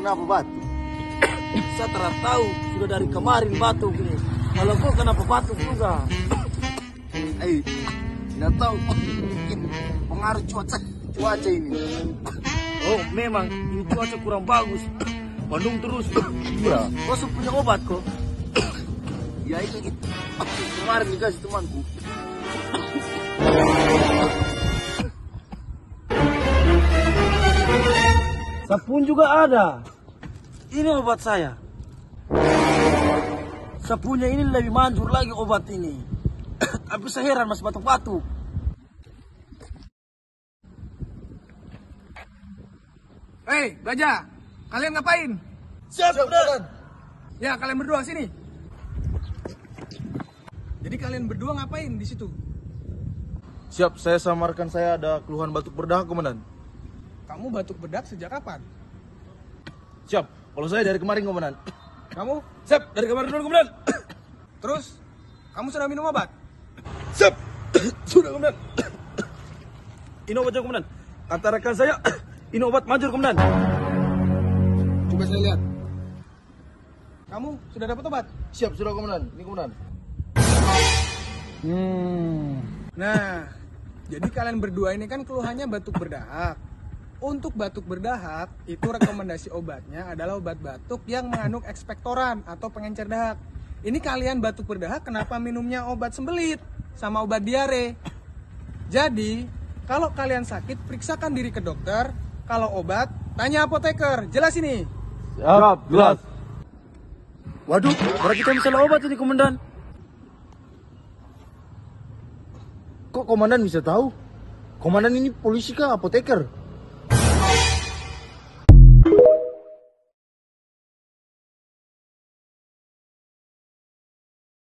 kenapa batuk? Saya tidak tahu, sudah dari kemarin batuk ini. Kalau kau kenapa batuk juga? Tidak tahu, mungkin pengaruh cuaca ini. Oh, memang ini cuaca kurang bagus. Mendung terus. Iya. Kau sudah punya obat kok? Ya ini kemarin dikasih temanku. Sapun juga ada. Ini obat saya. Sapunya ini lebih manjur lagi obat ini. Tapi saya heran masih batuk-batuk. Hei, Baja, kalian ngapain? Siap, Komandan. Ya, kalian berdua sini. Jadi kalian berdua ngapain di situ? Siap, saya samarkan saya ada keluhan batuk berdahak, Komandan. Kamu batuk bedak sejak kapan? Siap, kalau saya dari kemarin, Komandan. Kamu? Siap, dari kemarin dulu, Komandan. Terus, kamu sudah minum obat? Siap, sudah, Komandan. Ini obatnya, Komandan. Kata rekan saya, ini obat manjur, Komandan. Coba saya lihat. Kamu sudah dapat obat? Siap, sudah, Komandan. Ini, Komandan. Nah, jadi kalian berdua ini kan keluhannya batuk berdahak. Untuk batuk berdahak, itu rekomendasi obatnya adalah obat batuk yang mengandung ekspektoran atau pengencer dahak. Ini kalian batuk berdahak, kenapa minumnya obat sembelit sama obat diare? Jadi, kalau kalian sakit, periksakan diri ke dokter. Kalau obat, tanya apoteker. Jelas ini? Siap, jelas. Waduh, berarti kita salah obat ini, Komandan. Kok Komandan bisa tahu? Komandan ini polisi kah, apoteker?